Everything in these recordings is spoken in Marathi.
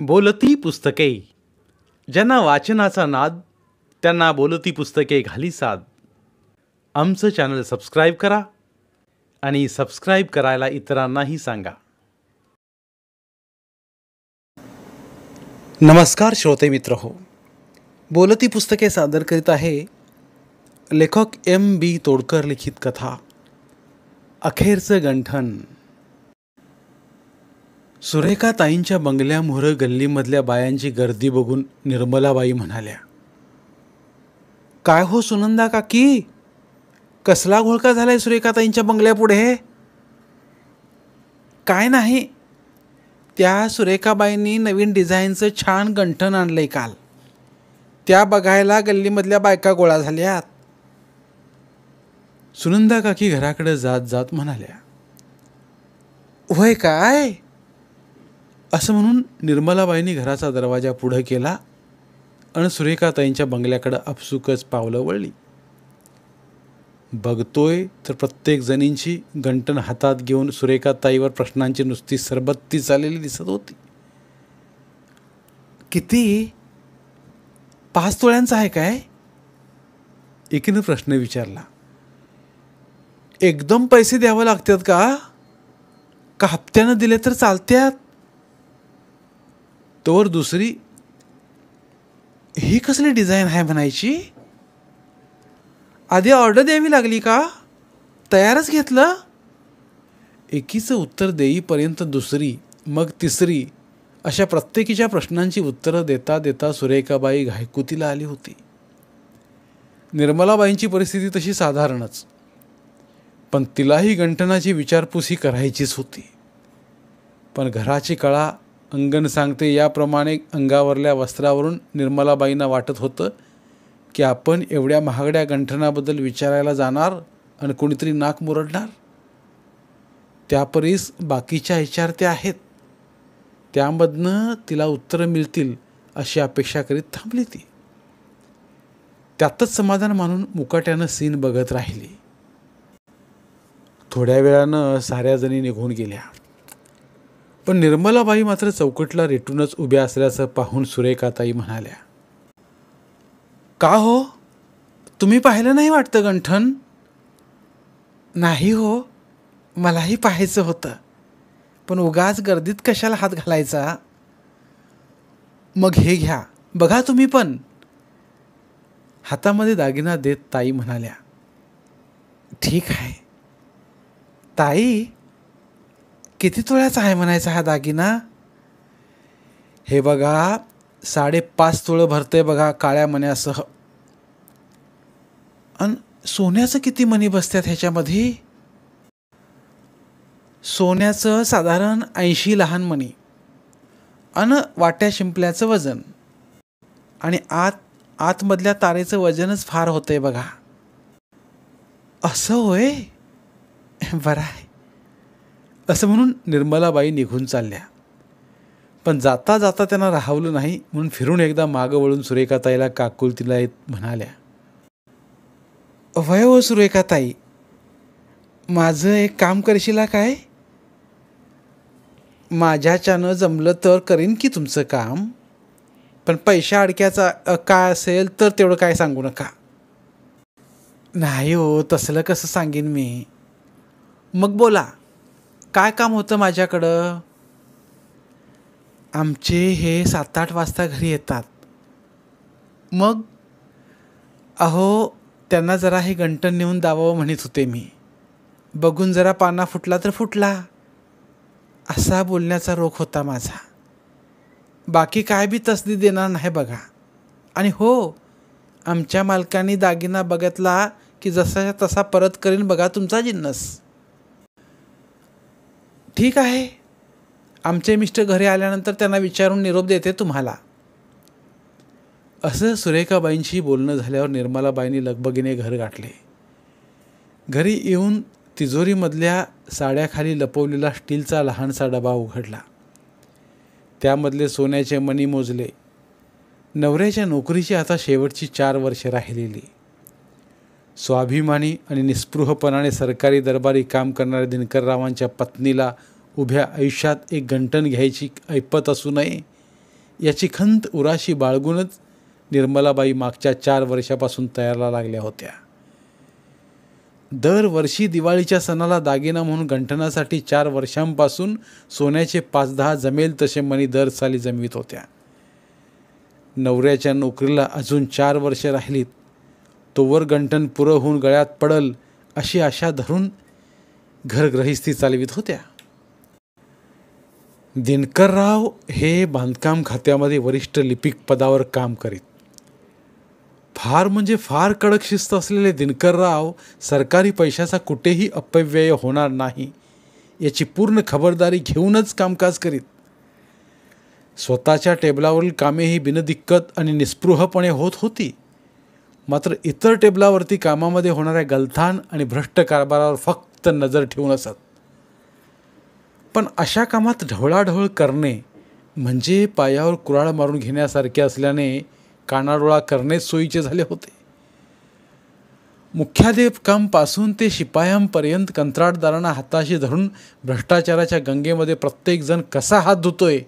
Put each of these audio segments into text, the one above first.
बोलती पुस्तके. ज्यांना वाचनाचा नाद त्यांना बोलती पुस्तके घाली साद. आमचं चॅनल सबस्क्राईब करा आणि सबस्क्राईब करायला इतरांनाही सांगा. नमस्कार श्रोते मित्र हो, बोलती पुस्तके सादर करीत आहे लेखक M.B. तोडकर लिखित कथा अखेरचं गंठन. सुरेखा ताईंच्या बंगल्यामोहर गल्लीमधल्या बायांची गर्दी बघून निर्मलाबाई म्हणाल्या, काय हो सुनंदा काकी, कसला घोळका झालाय सुरेखा ताईंच्या बंगल्यापुढे? काय नाही, त्या सुरेखाबाईंनी नवीन डिझाईनचं छान गंठन आणलंय काल, त्या बघायला गल्लीमधल्या बायका गोळा झाल्यात. सुनंदा काकी घराकडे जात जात म्हणाल्या, होय काय? असं म्हणून निर्मलाबाईंनी घराचा दरवाजा पुढं केला आणि सुरेखाताईंच्या बंगल्याकडं आपसुकच पावलं वळली. बघतोय तर प्रत्येक जणींची गंठन हातात घेऊन सुरेखाताईवर प्रश्नांची नुसती सरबत्ती चाललेली दिसत होती. किती? 5 तोळ्यांचा आहे काय? एकीनं प्रश्न विचारला. एकदम पैसे द्यावं लागतात का हप्त्यानं दिले तर चालत्यात? तोवर दुसरी, ही कसली डिझाईन आहे म्हणायची? आधी ऑर्डर द्यावी लागली का तयारच घेतलं? एकीचं उत्तर देईपर्यंत दुसरी, मग तिसरी, अशा प्रत्येकीच्या प्रश्नांची उत्तरं देता देता सुरेखाबाई घायकुतीला आली होती. निर्मलाबाईंची परिस्थिती तशी साधारणच, पण तिलाही गंठनाची विचारपूस ही करायचीच होती. पण घराची कळा अंगण सांगते याप्रमाणे अंगावरल्या वस्त्रावरून निर्मलाबाईंना वाटत होतं की आपण एवढ्या महागड्या गंठनाबद्दल विचारायला जाणार आणि कोणीतरी नाक मुरडणार. त्यापरीस बाकीच्या विचारत्या आहेत, त्यामधनं तिला उत्तरं मिळतील अशी अपेक्षा करीत थांबली ती. त्यातच समाधान मानून मुकाट्यानं सीन बघत राहिली. थोड्या वेळानं साऱ्या जणी निघून गेल्या, पण निर्मलाबाई मात्र चौकटला रेटूनच उभ्या असल्याचं पाहून सुरेखाताई म्हणाल्या, का हो, तुम्ही पाहिलं नाही वाटतं गंठन? नाही हो, मलाही पाहायचं होतं, पण उगाच गर्दीत कशाला हात घालायचा? मग हे घ्या, बघा तुम्ही पण. हातामध्ये दागिना देत ताई म्हणाल्या, ठीक आहे. ताई, किती तोळ्याचा आहे म्हणायचा हा दागिना? हे बघा, 5.5 तोळं भरतंय बघा काळ्या मण्यासह. अन सोन्याचं किती मणी बसतात ह्याच्यामध्ये? सोन्याचं साधारण 80 लहान मणी अन वाट्या शिंपल्याचं वजन, आणि आतमधल्या तारेचं वजनच फार होतंय बघा. असं होय, बरं आहे. असं म्हणून निर्मलाबाई निघून चालल्या, पण जाता जाता त्यांना राहवलं नाही म्हणून फिरून एकदा मागं वळून सुरेखाताईला काकुलतीला येत म्हणाल्या, वय हो सुरेखाताई, माझं एक काम करशीला काय? माझ्याच्यानं जमलं तर करीन की तुमचं काम, पण पैशा अडक्याचा काय असेल तर तेवढं काय सांगू नका. नाही हो, तसलं कसं सांगेन मी. मग बोला, काय काम होतं माझ्याकडं? आमचे हे 7-8 वाजता घरी येतात. मग? अहो, त्यांना जरा हे गंठन नेऊन दावावं म्हणत होते मी. बघून जरा पाना फुटला तर फुटला, असा बोलण्याचा रोख होता माझा. बाकी काय बी तसदी देणार नाही बघा. आणि हो, आमच्या मालकाने दागिना बघितला की जसाच्या तसा परत करीन बघा तुमचा जिन्नस. ठीक आहे, आमचे मिस्टर घरी आल्यानंतर त्यांना विचारून निरोप देते तुम्हाला. असं सुरेखाबाईंशी बोलणं झाल्यावर निर्मलाबाईंनी लगबगीने घर गाठले. घरी येऊन तिजोरीमधल्या साड्याखाली लपवलेला स्टीलचा लहानसा डबा उघडला. त्यामधले सोन्याचे मणी मोजले. नवऱ्याच्या नोकरीची आता शेवटची 4 वर्षे राहिलेली. स्वाभिमानी आणि निस्पृहपणाने सरकारी दरबारी काम करणाऱ्या दिनकररावांच्या पत्नीला उभ्या आयुष्यात एक गंठन घ्यायची ऐपत असू नये याची खंत उराशी बाळगूनच निर्मलाबाई मागच्या 4 वर्षापासून तयारीला लागल्या होत्या. दरवर्षी दिवाळीच्या सणाला दागिना म्हणून गंठनासाठी 4 वर्षांपासून सोन्याचे 5-10 जमेल तसे मणी दर साली जमवित होत्या. नवऱ्याच्या नोकरीला अजून 4 वर्षे राहिलीत, तोवर गंठन पुरं होऊन गळ्यात पडल अशी आशा धरून घरगृहस्थी चालवित होत्या. दिनकरराव हे बांधकाम खात्यामध्ये वरिष्ठ लिपिक पदावर काम करीत. फार म्हणजे फार कडक शिस्त असलेले दिनकरराव सरकारी पैशाचा कुठेही अपव्यय होणार नाही याची पूर्ण खबरदारी घेऊनच कामकाज करीत. स्वतःच्या टेबलावरील कामेही बिनदिक्कत आणि निस्पृहपणे होत होती. मात्र इतर टेबलावरती कामामध्ये होणाऱ्या गलथान आणि भ्रष्ट कारभारावर फक्त नजर ठेवून असत. पण अशा कामात ढवळाढवळ करणे म्हणजे पायावर कुऱ्हाड मारून घेण्यासारखे असल्याने कानाडोळा करणेच सोयीचे झाले होते. मुख्याध्यापकांपासून ते शिपायांपर्यंत कंत्राटदारांना हाताशी धरून भ्रष्टाचाराच्या गंगेमध्ये प्रत्येकजण कसा हात धुतोय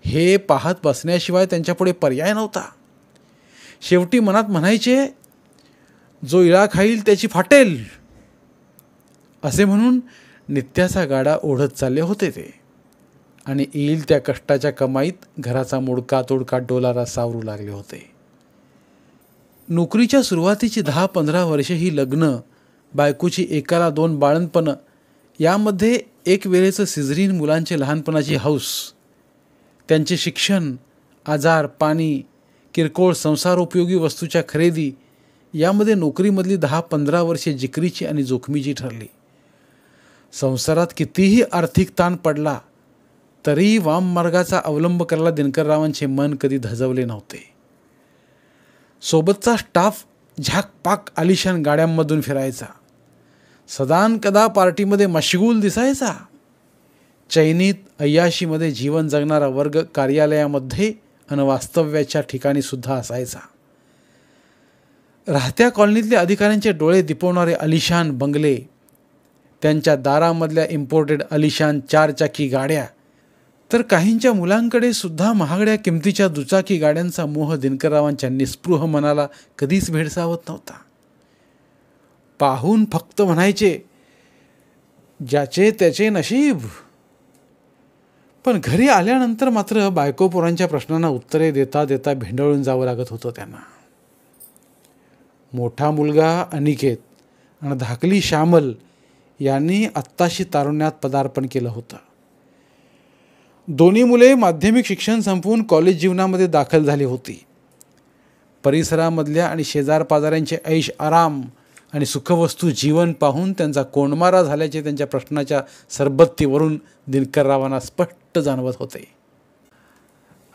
हे पाहत बसण्याशिवाय त्यांच्यापुढे पर्याय नव्हता. शेवटी मनात म्हणायचे, जो इळा खाईल त्याची फाटेल, असे म्हणून नित्याचा गाडा ओढत चालले होते ते. आणि येईल त्या कष्टाच्या कमाईत घराचा मोडका तोडका डोलारा सावरू लागले होते. नोकरीच्या सुरुवातीची 10-15 वर्षे ही लग्न, बायकोची एकाला 2 बाळंतपणं, यामध्ये एक वेळेचं सिझरीन मुलांचे लहानपणाची हौस, त्यांचे शिक्षण, आजार पाणी, किरकोळ संसारोपयोगी वस्तूच्या खरेदी, यामध्ये नोकरीमधली 10-15 वर्षे जिकरीची आणि जोखमीची ठरली. संसारात कितीही आर्थिक ताण पडला तरी वाममार्गाचा अवलंब करायला दिनकररावांचे मन कधी धजवले नव्हते. सोबतचा स्टाफ झाकपाक आलिशान गाड्यांमधून फिरायचा. सदान कदा पार्टीमध्ये मशगूल दिसायचा. चैनीत अय्याशीमध्ये जीवन जगणारा वर्ग कार्यालयामध्ये आणि वास्तव्याच्या ठिकाणी सुद्धा असायचा. राहत्या कॉलनीतले अधिकाऱ्यांचे डोळे दिपवणारे आलिशान बंगले, त्यांच्या दारामधल्या इम्पोर्टेड आलिशान 4 चाकी गाड्या, तर काहींच्या मुलांकडे सुद्धा महागड्या किमतीच्या दुचाकी गाड्यांचा मोह दिनकररावांच्या निस्पृह मनाला कधीच भेडसावत नव्हता. पाहून फक्त म्हणायचे, ज्याचे त्याचे नशीब. पण घरी आल्यानंतर मात्र बायकोपोरांच्या प्रश्नांना उत्तरे देता देता भेंडळून जावं लागत होतं त्यांना. मोठा मुलगा अनिकेत आणि धाकली श्यामल यांनी आत्ताशी तारुण्यात पदार्पण केलं होतं. दोन्ही मुले माध्यमिक शिक्षण संपवून कॉलेज जीवनामध्ये दाखल झाली होती. परिसरामधल्या आणि शेजारपाजाऱ्यांचे ऐश आराम आणि सुखवस्तू जीवन पाहून त्यांचा कोंडमारा झाल्याचे त्यांच्या प्रश्नाच्या सरबत्तीवरून दिनकररावांना स्पष्ट जाणवत होते.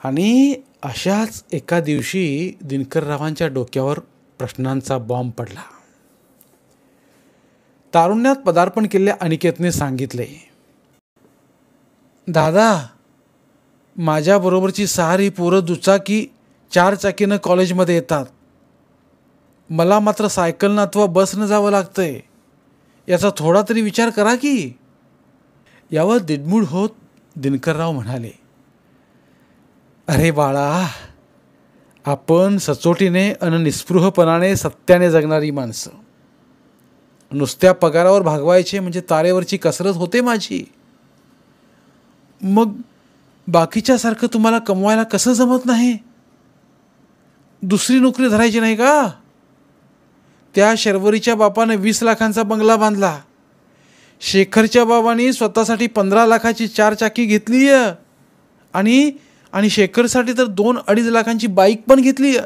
आणि अशाच एका दिवशी दिनकररावांच्या डोक्यावर प्रश्नांचा बॉम्ब पडला. तारुण्यात पदार्पण केलेल्या अनिकेतने सांगितले, दादा, माझ्याबरोबरची सारी पोरं दुचाकी 4 चाकीनं कॉलेजमध्ये येतात. मला मात्र सायकलनं अथवा बसनं जावं लागतंय. याचा थोडा तरी विचार करा की. यावर दिडमूड होत दिनकरराव म्हणाले, अरे बाळा, आपण सचोटीने अन निस्पृहपणाने सत्याने जगणारी माणसं. नुसत्या पगारावर भागवायचे म्हणजे तारेवरची कसरत होते माझी. मग बाकीच्यासारखं तुम्हाला कमवायला कसं जमत नाही? दुसरी नोकरी धरायची नाही का? त्या शर्वरीच्या बापाने 20 लाखांचा बंगला बांधला. शेखरच्या बाबांनी स्वतःसाठी 15 लाखाची 4 चाकी घेतली आणि शेखरसाठी तर 2-2.5 लाखांची बाईक पण घेतली.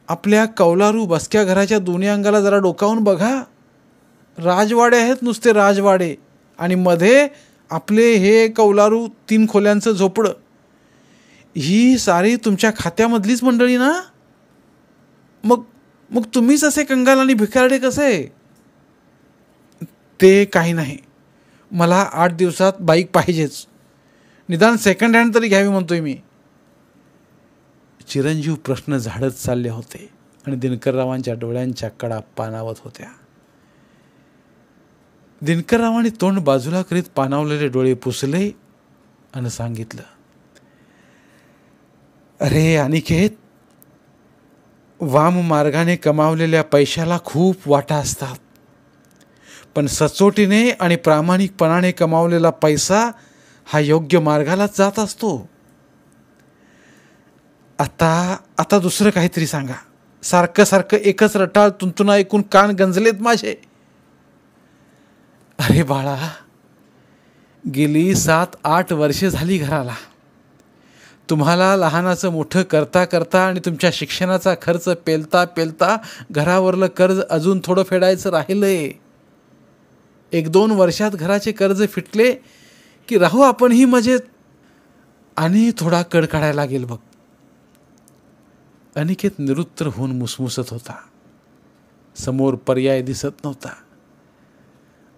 आपल्या कौलारू बसक्या घराच्या दोन्ही अंगाला जरा डोकावून बघा. राजवाडे आहेत, नुसते राजवाडे, आणि मध्ये आपले हे कौलारू 3 खोल्यांचं झोपडं. ही सारी तुमच्या खात्यामधलीच मंडळी ना? मग तुम्हीच असे कंगाल आणि भिकारडे कसे? ते काही नाही, मला 8 दिवसात बाईक पाहिजेच. निदान सेकंड हँड तरी घ्यावी म्हणतोय मी. चिरंजीव प्रश्न झाडत चालले होते आणि दिनकररावांच्या डोळ्यांच्या कडा पाणावत होत्या. दिनकररावांनी तोंड बाजूला करीत पाणावलेले डोळे पुसले आणि सांगितलं, अरे अनिकेत, वाम मार्गाने कमावलेल्या पैशाला खूप वाटा असतात, पण सचोटीने आणि प्रामाणिकपणाने कमावलेला पैसा हा योग्य मार्गालाच जात असतो. आता आता दुसरं काहीतरी सांगा. सारखं सारखं एकच रटाळ तुंतुना ऐकून कान गंजलेत माझे. अरे बाळा, गेली 7-8 वर्षे झाली घराला. तुम्हाला लहानाचं मोठं करता करता आणि तुमच्या शिक्षणाचा खर्च पेलता पेलता घरावरलं कर्ज अजून थोडं फेडायचं राहिलंय. 1-2 वर्षात घराचे कर्ज फिटले की राहू आपणही मजेत. आणि थोडा कड काढायला लागेल बघ. अनिकेत निरुत्तर होऊन मुसमुसत होता. समोर पर्याय दिसत नव्हता.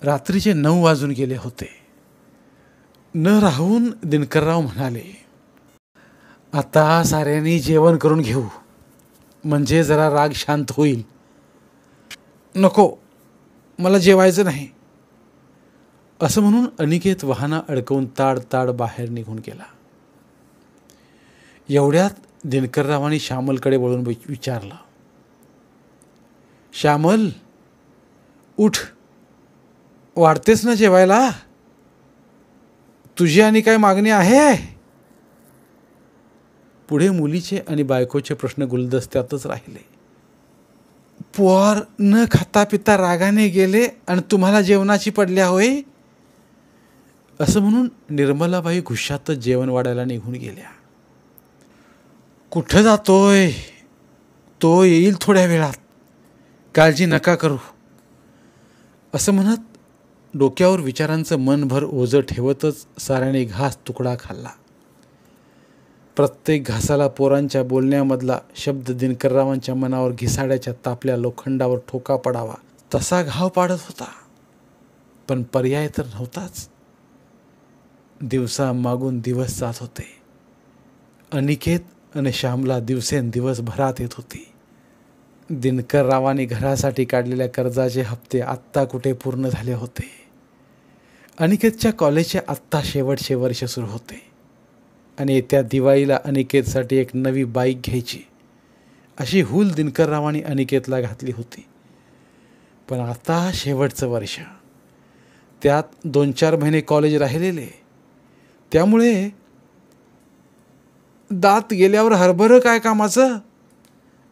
रात्रीचे 9 वाजून गेले होते. न राहून दिनकरराव म्हणाले, आता साऱ्यांनी जेवण करून घेऊ, म्हणजे जरा राग शांत होईल. नको, मला जेवायचं नाही, असं म्हणून अनिकेत वाहनं अडकवून ताड ताड बाहेर निघून गेला. एवढ्यात दिनकररावांनी श्यामलकडे वळून विचारलं, श्यामल, उठ, वाढतेस ना जेवायला? तुझी आणि काय मागणी आहे? पुढे मुलीचे आणि बायकोचे प्रश्न गुलदस्त्यातच राहिले. पोर न खाता पिता रागाने गेले आणि तुम्हाला जेवणाची पडल्या होय, असं म्हणून निर्मलाबाई घुशातच जेवण वाढायला निघून गेल्या. कुठं जातोय? तो येईल थोड्या वेळात, काळजी नका करू, असं म्हणत डोक्यावर विचारांचं मनभर ओझं ठेवतच साऱ्याने घास तुकडा खाल्ला. प्रत्येक घासाला पोरांच्या बोलण्यामधला शब्द दिनकररावांच्या मनावर घिसाड्याच्या तापल्या लोखंडावर ठोका पडावा तसा घाव पाडत होता. पण पर्याय तर नव्हताच. दिवसा मागून दिवस जात होते. अनिकेत आणि श्यामला दिवसेंदिवस भरात येत होती. दिनकररावांनी घरासाठी काढलेल्या कर्जाचे हप्ते आत्ता कुठे पूर्ण झाले होते. अनिकेतच्या कॉलेजचे आत्ता शेवटचे वर्ष सुरू होते आणि येत्या दिवाळीला अनिकेतसाठी एक नवी बाईक घ्यायची अशी हूल दिनकररावांनी अनिकेतला घातली होती. पण आता शेवटचं वर्ष, त्यात 2-4 महिने कॉलेज राहिलेले, त्यामुळे दात गेल्यावर हरभरं काय कामाचं,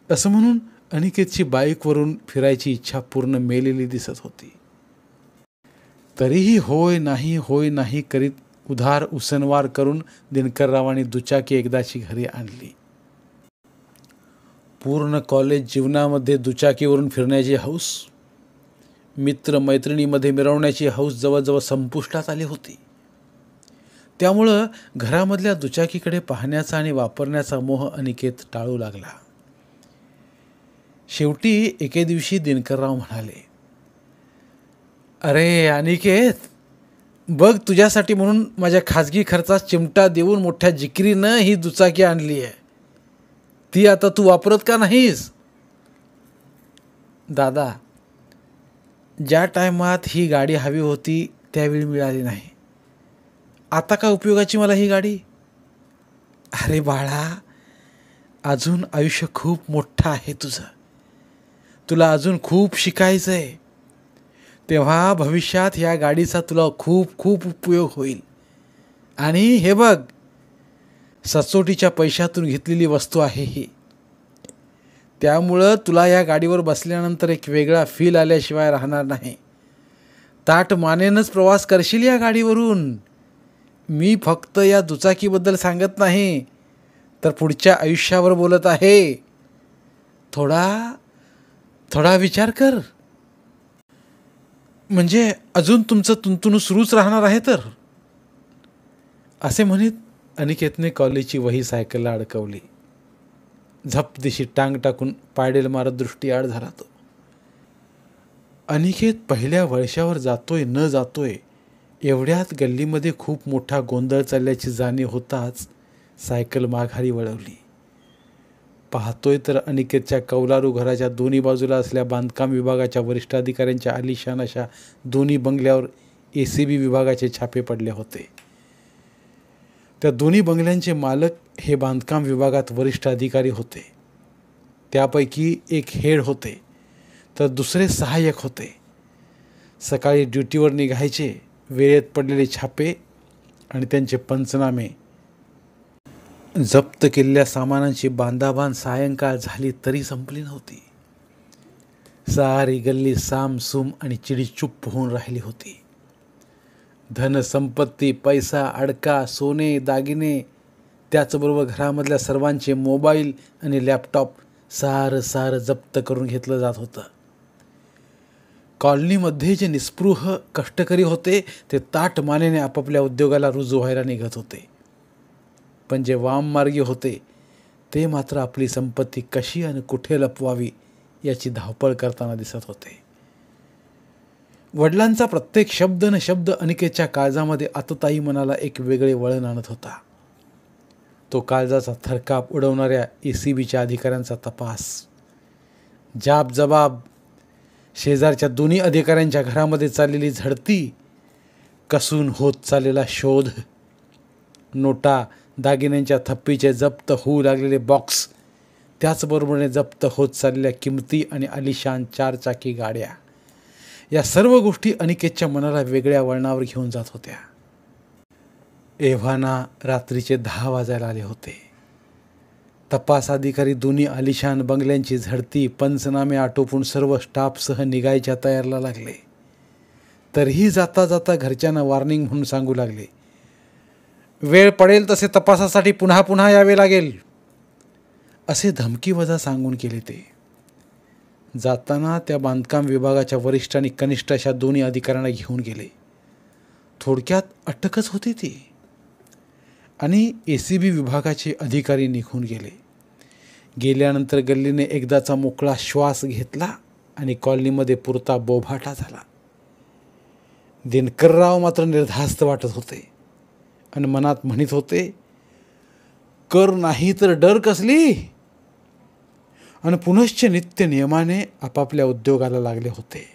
असं म्हणून अनिकेतची बाईकवरून फिरायची इच्छा पूर्ण मेलेली दिसत होती. तरीही होय नाही करीत उधार उसनवार करून दिनकररावांनी दुचाकी एकदाची घरी आणली. पूर्ण कॉलेज जीवनामध्ये दुचाकीवरून फिरण्याची हौस, मित्रमैत्रिणीमध्ये मिरवण्याची हौस जवळजवळ संपुष्टात आली होती. त्यामुळं घरामधल्या दुचाकीकडे पाहण्याचा आणि वापरण्याचा मोह अनिकेत टाळू लागला. शेवटी एके दिवशी दिनकरराव म्हणाले, अरे अनिकेत, बघ, तुझ्यासाठी म्हणून माझ्या खाजगी खर्चात चिमटा देऊन मोठ्या जिकिरीनं ही दुचाकी आणली आहे. ती आता तू वापरत का नाहीस? दादा, ज्या टायमात ही गाडी हवी होती त्यावेळी मिळाली नाही. आता का उपयोगाची मला ही गाडी? अरे बाळा, अजून आयुष्य खूप मोठं आहे तुझं. तुला अजून खूप शिकायचं आहे. तेव्हा भविष्यात ह्या गाडीचा तुला खूप खूप उपयोग होईल. आणि हे बघ, सचोटीच्या पैशातून घेतलेली वस्तू आहे ही. त्यामुळं तुला या गाडीवर बसल्यानंतर एक वेगळा फील आल्याशिवाय राहणार नाही. ताठ मानेनंच प्रवास करशील या गाडीवरून. मी फक्त या दुचाकीबद्दल सांगत नाही, तर पुढच्या आयुष्यावर बोलत आहे. थोडा विचार कर. म्हणजे अजून तुमचं तुंतुणू सुरूच राहणार आहे तर, असे म्हणत अनिकेतने कॉलेजची वही सायकलला अडकवली. झपदिशी टांग टाकून पायडेल मारत दृष्टी आड झाला तो. अनिकेत पहिल्या वर्षावर जातोय न जातोय एवढ्यात गल्लीमध्ये खूप मोठा गोंधळ चालल्याची जाणीव होताच सायकल माघारी वळवली. पाहतोय तर अनिकेतच्या कौलारू घराच्या दोन्ही बाजूला असल्या बांधकाम विभागाच्या वरिष्ठ अधिकाऱ्यांच्या आलिशान अशा दोन्ही बंगल्यावर ACB विभागाचे छापे पडले होते. त्या दोन्ही बंगल्यांचे मालक हे बांधकाम विभागात वरिष्ठ अधिकारी होते. त्यापैकी एक हेड होते तर दुसरे सहाय्यक होते. सकाळी ड्युटीवर निघायचे, वेळेत पडलेले छापे आणि त्यांचे पंचनामे. जप्त केलेल्या सामानांची बांधाबांध सायंकाळ झाली तरी संपली नव्हती. सारी गल्ली सामसूम आणि चिडीचुप्प होऊन राहिली होती. धनसंपत्ती, पैसा, अडका, सोने, दागिने, त्याचबरोबर घरामधल्या सर्वांचे मोबाईल आणि लॅपटॉप सारं जप्त करून घेतलं जात होतं. कॉलनीमध्ये जे निस्पृह कष्टकरी होते ते ताठ मानेने आपापल्या उद्योगाला रुजू व्हायला निघत होते. पण जे वाममार्गी होते ते मात्र आपली संपत्ती कशी आणि कुठे लपवावी याची धावपळ करताना दिसत होते. वडिलांचा प्रत्येक शब्द न शब्द अनिकेतच्या काळजामध्ये आततायी मनाला एक वेगळे वळण आणत होता. तो काळजाचा थरकाप उडवणाऱ्या ACBच्या अधिकाऱ्यांचा तपास, जाब जबाब, शेजारच्या दोन्ही अधिकाऱ्यांच्या घरामध्ये चाललेली झडती, कसून होत चाललेला शोध, नोटा, दागिन्यांच्या थप्पीचे जप्त होऊ लागलेले बॉक्स, त्याचबरोबरने जप्त होत चाललेल्या किमती आणि आलिशान 4 चाकी गाड्या, या सर्व गोष्टी अनिकेतच्या मनाला वेगळ्या वळणावर घेऊन जात होत्या. एव्हाना रात्रीचे 10 वाजायला आले होते. तपास अधिकारी दोन्ही आलिशान बंगल्यांची झडती, पंचनामे आटोपून सर्व स्टाफसह निघायच्या तयारीला लागले. तरीही जाता जाता घरच्यांना वॉर्निंग म्हणून सांगू लागले, वेळ पडेल तसे तपासासाठी पुन्हा पुन्हा यावे लागेल, असे धमकीवजा सांगून केले. ते जाताना त्या बांधकाम विभागाच्या वरिष्ठ आणि कनिष्ठ अशा दोन्ही अधिकाऱ्यांना घेऊन गेले. थोडक्यात अटकच होती ती. आणि ACB विभागाचे अधिकारी निघून गेले. गेल्यानंतर गल्लीने एकदाचा मोकळा श्वास घेतला आणि कॉलनीमध्ये पुरता बोभाटा झाला. दिनकरराव मात्र निर्धास्त वाटत होते आणि मनात म्हणत होते, कर नाही तर डर कसली, आणि पुनश्च नित्य नियमाने आपापल्या उद्योगाला लागले होते.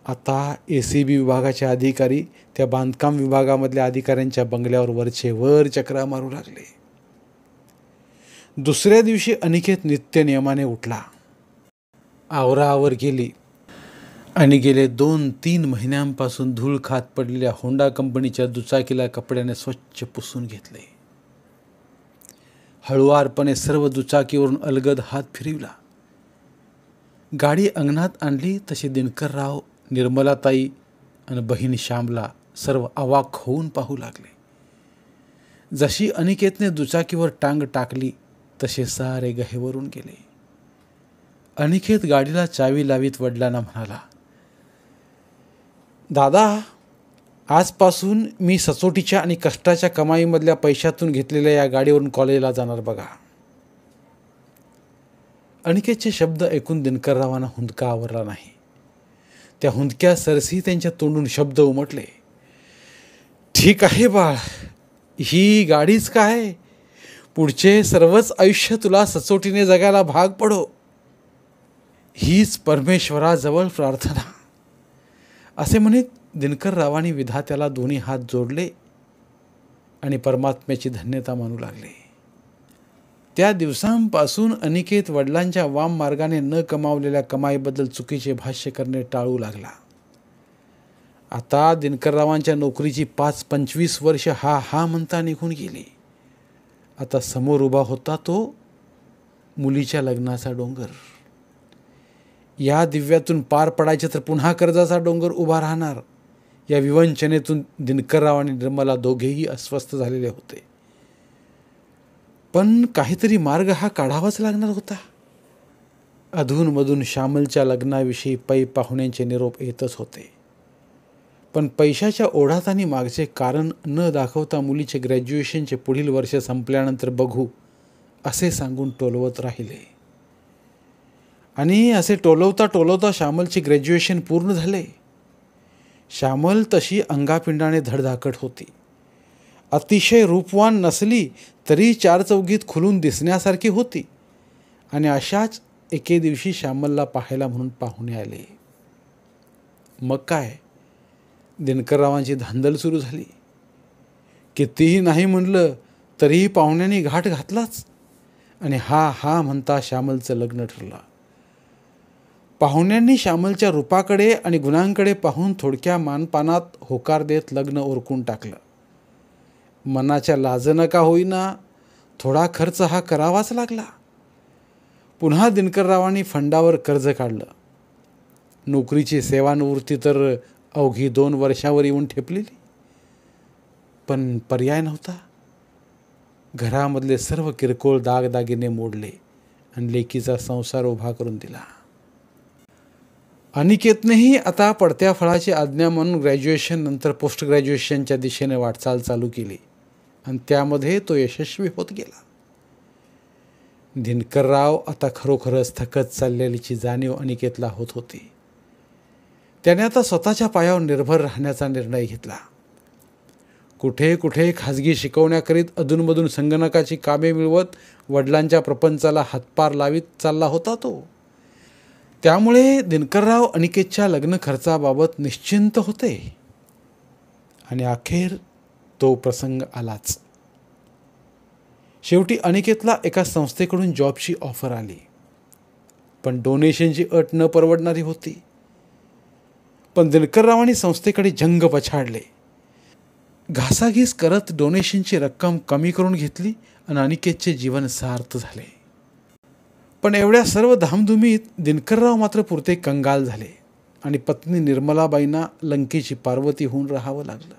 आता ACB विभागाचे अधिकारी त्या बांधकाम विभागामधल्या अधिकाऱ्यांच्या बंगल्यावर वरचे वर चक्रा मारू लागले. दुसऱ्या दिवशी अनिकेत नित्य नियमाने उठला, आवराआवर केली आणि गेले 2-3 महिन्यांपासून धूळ खात पडलेल्या होंडा कंपनीच्या दुचाकीला कपड्याने स्वच्छ पुसून घेतले. हळुवारपणे सर्व दुचाकीवरून अलगद हात फिरविला. गाडी अंगणात आणली तशी दिनकरराव, निर्मलाताई आणि बहीण श्यामला सर्व अवाक होऊन पाहू लागले. जशी अनिकेतने दुचाकीवर टांग टाकली तसे सारे गहेवरून गेले. अनिकेत गाडीला चावी लावीत वडिलांना म्हणाला, दादा, आजपासून मी सचोटीच्या आणि कष्टाच्या कमाईमधल्या पैशातून घेतलेल्या या गाडीवरून कॉलेजला जाणार बघा. अनिकेतचे शब्द ऐकून दिनकररावांना हुंदका आवरला नाही. त्या हुंदक्या सरसी त्यांच्या तोंडून शब्द उमटले, ठीक आहे बाळ, ही गाडीच काय, पुढचे सर्वच आयुष्य तुला सचोटीने जगायला भाग पडो, हीच परमेश्वराजवळ प्रार्थना. असे म्हणत दिनकररावांनी विधात्याला दोन्ही हात जोडले आणि परमात्म्याची धन्यता मानू लागले. त्या दिवसांपासून अनिकेत वडिलांच्या वाम मार्गाने न कमावलेल्या कमाईबद्दल चुकीचे भाष्य करणे टाळू लागला. आता दिनकररावांच्या नोकरीची 5-25 वर्ष हा म्हणता निघून गेली. आता समोर उभा होता तो मुलीच्या लग्नाचा डोंगर. या दिव्यातून पार पडायचे तर पुन्हा कर्जाचा डोंगर उभा राहणार, या विवंचनेतून दिनकरराव आणि निर्मला दोघेही अस्वस्थ झालेले होते. पण काहीतरी मार्ग हा काढावाच लागणार होता. अधूनमधून श्यामलच्या लग्नाविषयी पै पाहुण्यांचे निरोप येतच होते. पण पैशाच्या ओढात आणि मागचे कारण न दाखवता मुलीचे ग्रॅज्युएशनचे पुढील वर्ष संपल्यानंतर बघू असे सांगून टोलवत राहिले. आणि असे टोलवता श्यामलचे ग्रॅज्युएशन पूर्ण झाले. श्यामल तशी अंगापिंडाने धडधाकट होती. अतिशय रूपवान नसली तरी 4 चौघीत खुलून दिसण्यासारखी होती. आणि अशाच एके दिवशी श्यामलला पाहायला म्हणून पाहुणे आले. मग काय, दिनकररावांची धांदल सुरू झाली. कितीही नाही म्हणलं तरीही पाहुण्यांनी घाट घातलाच आणि हा म्हणता श्यामलचं लग्न ठरलं. पाहुण्यांनी श्यामलच्या रूपाकडे आणि गुणांकडे पाहून थोडक्या मानपानात होकार देत लग्न उरकून टाकलं. मनाच्या लाजनं का होईना थोडा खर्च हा करावाच लागला. पुन्हा दिनकररावांनी फंडावर कर्ज काढलं. नोकरीची सेवानिवृत्ती तर अवघी 2 वर्षावर येऊन ठेपलेली. पण पर्याय नव्हता. घरामधले सर्व किरकोळ दागदागिने मोडले आणि लेकीचा संसार उभा करून दिला. अनिकेतनेही आता पडत्या फळाची आज्ञा म्हणून ग्रॅज्युएशन नंतर पोस्ट ग्रॅज्युएशनच्या दिशेने वाटचाल चालू केली आणि त्यामध्ये तो यशस्वी होत गेला. दिनकरराव आता खरोखरच थकत चाललेलीची जाणीव अनिकेतला होत होती. त्याने आता स्वतःच्या पायावर निर्भर राहण्याचा निर्णय घेतला. कुठे कुठे खाजगी शिकवण्याकरीत अधूनमधून संगणकाची कामे मिळवत वडिलांच्या प्रपंचाला हातपार लावीत चालला होता तो. त्यामुळे दिनकरराव अनिकेतच्या लग्न खर्चाबाबत निश्चिंत होते. आणि अखेर तो प्रसंग आलाच. शेवटी अनिकेतला एका संस्थेकडून जॉबची ऑफर आली. पण डोनेशनची अट न परवडणारी होती. पण दिनकररावांनी संस्थेकडे जंग पछाडले. घासाघीस करत डोनेशनची रक्कम कमी करून घेतली आणि अनिकेतचे जीवन सार्थ झाले. पण एवढ्या सर्व धामधुमीत दिनकरराव मात्र पुरते कंगाल झाले आणि पत्नी निर्मलाबाईंना लंकेची पार्वती होऊन राहावं लागलं.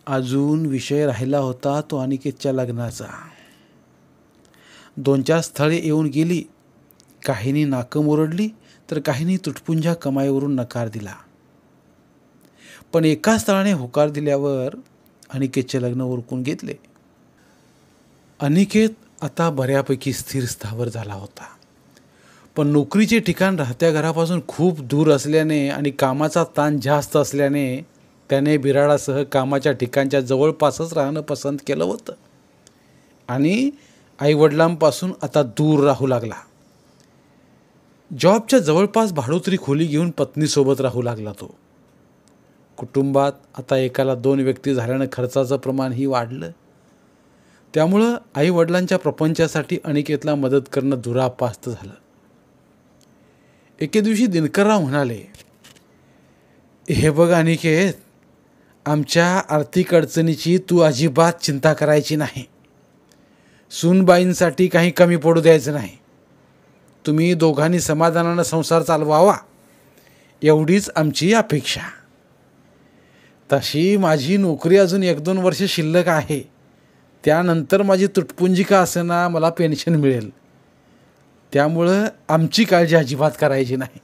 अजून विषय राहिला होता तो अनिकेतच्या लग्नाचा. 2-4 स्थळे येऊन गेली. काहींनी नाकं मुरडली तर काहींनी तुटपुंजा कमाईवरून नकार दिला. पण एका स्थळाने होकार दिल्यावर अनिकेतचे लग्न उरकून घेतले. अनिकेत आता बऱ्यापैकी स्थिर स्थावर झाला होता. पण नोकरीचे ठिकाण राहत्या घरापासून खूप दूर असल्याने आणि कामाचा ताण जास्त असल्याने त्याने बिराडासह कामाच्या ठिकाणच्या जवळपासच राहणं पसंत केलं होतं आणि आईवडिलांपासून आता दूर राहू लागला. जॉबच्या जवळपास भाडोत्री खोली घेऊन पत्नीसोबत राहू लागला तो. कुटुंबात आता एकाला 2 व्यक्ती झाल्यानं खर्चाचं प्रमाणही वाढलं. त्यामुळं आईवडिलांच्या प्रपंचासाठी अनिकेतला मदत करणं दुरापास्त झालं. एके दिवशी दिनकरराव म्हणाले, हे बघ अनिकेत, आमच्या आर्थिक अडचणीची तू अजिबात चिंता करायची नाही. सूनबाईंसाठी काही कमी पडू द्यायचं नाही. तुम्ही दोघांनी समाधानानं संसार चालवावा एवढीच आमची अपेक्षा. तशी माझी नोकरी अजून 1-2 वर्ष शिल्लक आहे. त्यानंतर माझी तुटपुंजी का असेना मला पेन्शन मिळेल. त्यामुळं आमची काळजी अजिबात करायची नाही.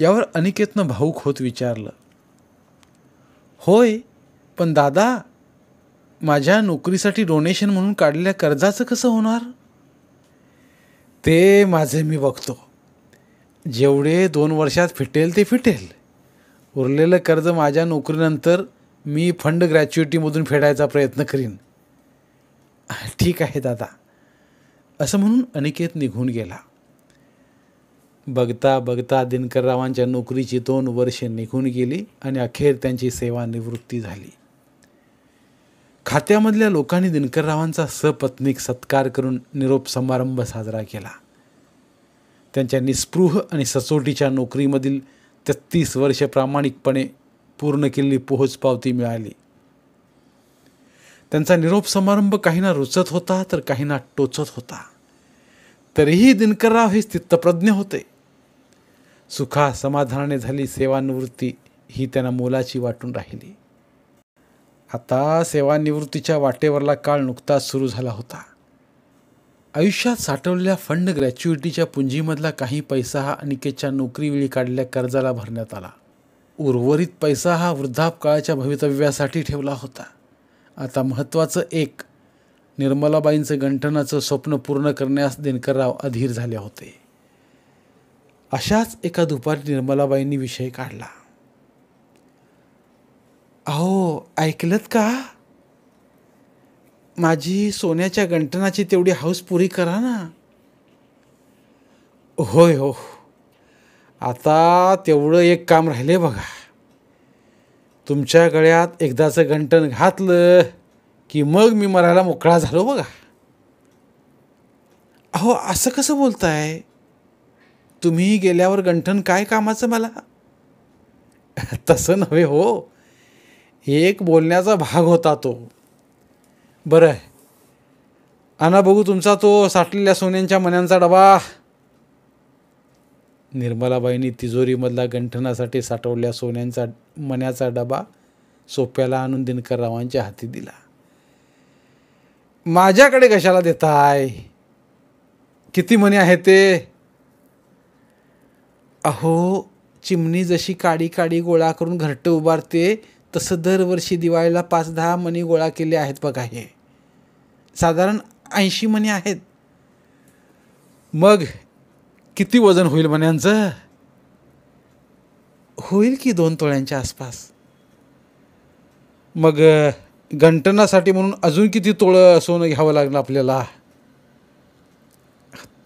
यावर अनिकेतनं भाऊक होत विचारलं, होय पण दादा, माझ्या नोकरीसाठी डोनेशन म्हणून काढलेल्या कर्जाचं कसं होणार? ते माझे मी बघतो. जेवढे 2 वर्षात फिटेल ते फिटेल. उरलेलं कर्ज माझ्या नोकरीनंतर मी फंड ग्रॅच्युइटीमधून फेडायचा प्रयत्न करीन. ठीक आहे दादा, असं म्हणून अनिकेत निघून गेला. बघता बघता दिनकररावांच्या नोकरीची 2 वर्षे निघून गेली आणि अखेर त्यांची सेवानिवृत्ती झाली. खात्यामधल्या लोकांनी दिनकररावांचा सपत्नीक सत्कार करून निरोप समारंभ साजरा केला. त्यांच्या निस्पृह आणि सचोटीच्या नोकरीमधील 33 वर्षे प्रामाणिकपणे पूर्ण केलेली पोहोचपावती मिळाली. त्यांचा निरोप समारंभ काहींना रुचत होता तर काहींना टोचत होता. तरीही दिनकरराव हे स्थितप्रज्ञ होते. सुखा समाधानाने झाली सेवानिवृत्ती ही त्यांना मोलाची वाटून राहिली. आता सेवानिवृत्तीच्या वाटेवरला काळ नुकताच सुरू झाला होता. आयुष्यात साठवलेल्या फंड ग्रॅच्युइटीच्या पुंजीमधला काही पैसा हा अनिकेतच्या नोकरीवेळी काढलेल्या कर्जाला भरण्यात आला. उर्वरित पैसा हा वृद्धापकाळाच्या भवितव्यासाठी ठेवला होता. आता महत्त्वाचं एक, निर्मलाबाईंचं गंठनाचं स्वप्न पूर्ण करण्यास दिनकरराव अधीर झाले होते. अशाच एका दुपारी निर्मलाबाईंनी विषय काढला. अहो ऐकलत का? माझी सोन्याच्या गंठनाची तेवढी हौस पुरी करा ना. होय हो, आता तेवढं एक काम राहिले बघा. तुमच्या गळ्यात एकदाचं गंटन घातलं की मग मी मरायला मोकळा झालो बघा. अहो असं कसं बोलताय? तुम्ही गेल्यावर गंठन काय कामाचं मला? तसं नव्हे हो, एक बोलण्याचा भाग होता तो. बरं आहे, आणा बघू तुमचा तो साठलेल्या सोन्यांच्या मण्यांचा डबा. निर्मलाबाईंनी तिजोरीमधला गंठनासाठी साठवलेल्या सोन्यांचा मण्याचा डबा सोप्याला आणून दिनकररावांच्या हाती दिला. माझ्याकडे कशाला देताय? किती मणी आहेत ते? अहो, चिमणी जशी काडी काडी गोळा करून घरटं उभारते तसं दरवर्षी दिवाळीला 5-10 मणी गोळा केले आहेत बघा. हे साधारण 80 मणी आहेत. मग किती वजन होईल मण्यांचं? होईल की 2 तोळ्यांच्या आसपास. मग गंटनासाठी म्हणून अजून किती तोळं सोनं घ्यावं लागलं आपल्याला?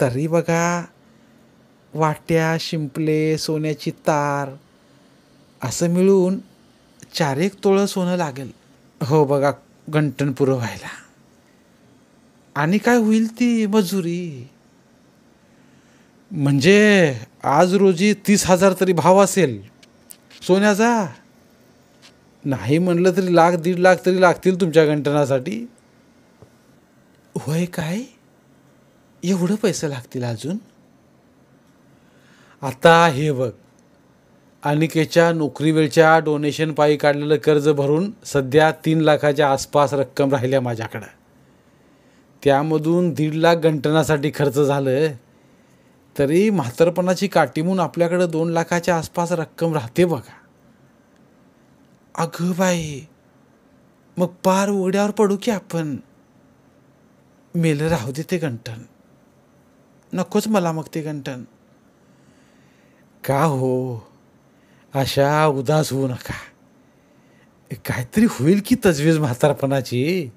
तरी बघा, वाट्या, शिंपले, सोन्याची तार असं मिळून 4-1 तोळं सोनं लागेल. हो बघा, गंटन पुरं व्हायला. आणि काय होईल ती मजुरी? म्हणजे आज रोजी 30,000 तरी भाव असेल सोन्याचा. नाही म्हणलं तरी 1,00,000-1.5 लाख तरी लागतील तुमच्या गंटनासाठी. होय काय? एवढं पैसे लागतील अजून? आता हे बघ, अनिकेच्या नोकरीवेळच्या डोनेशन पायी काढलेलं कर्ज भरून सध्या 3 लाखाच्या आसपास रक्कम राहिल्या माझ्याकडं. त्यामधून 1.5 लाख गंटनासाठी खर्च झालं तरी म्हातारपणाची काठी म्हणून आपल्याकडं 2 लाखाच्या आसपास रक्कम राहते बघा. अगं बाई, मग पार उघड्यावर पडू की आपण? मेलं राहू दे ते गंटन. नकोच मला मग ते गंटन. का हो, अशा उदास होऊ नका. काहीतरी होईल की तजवीज म्हातारपणाची.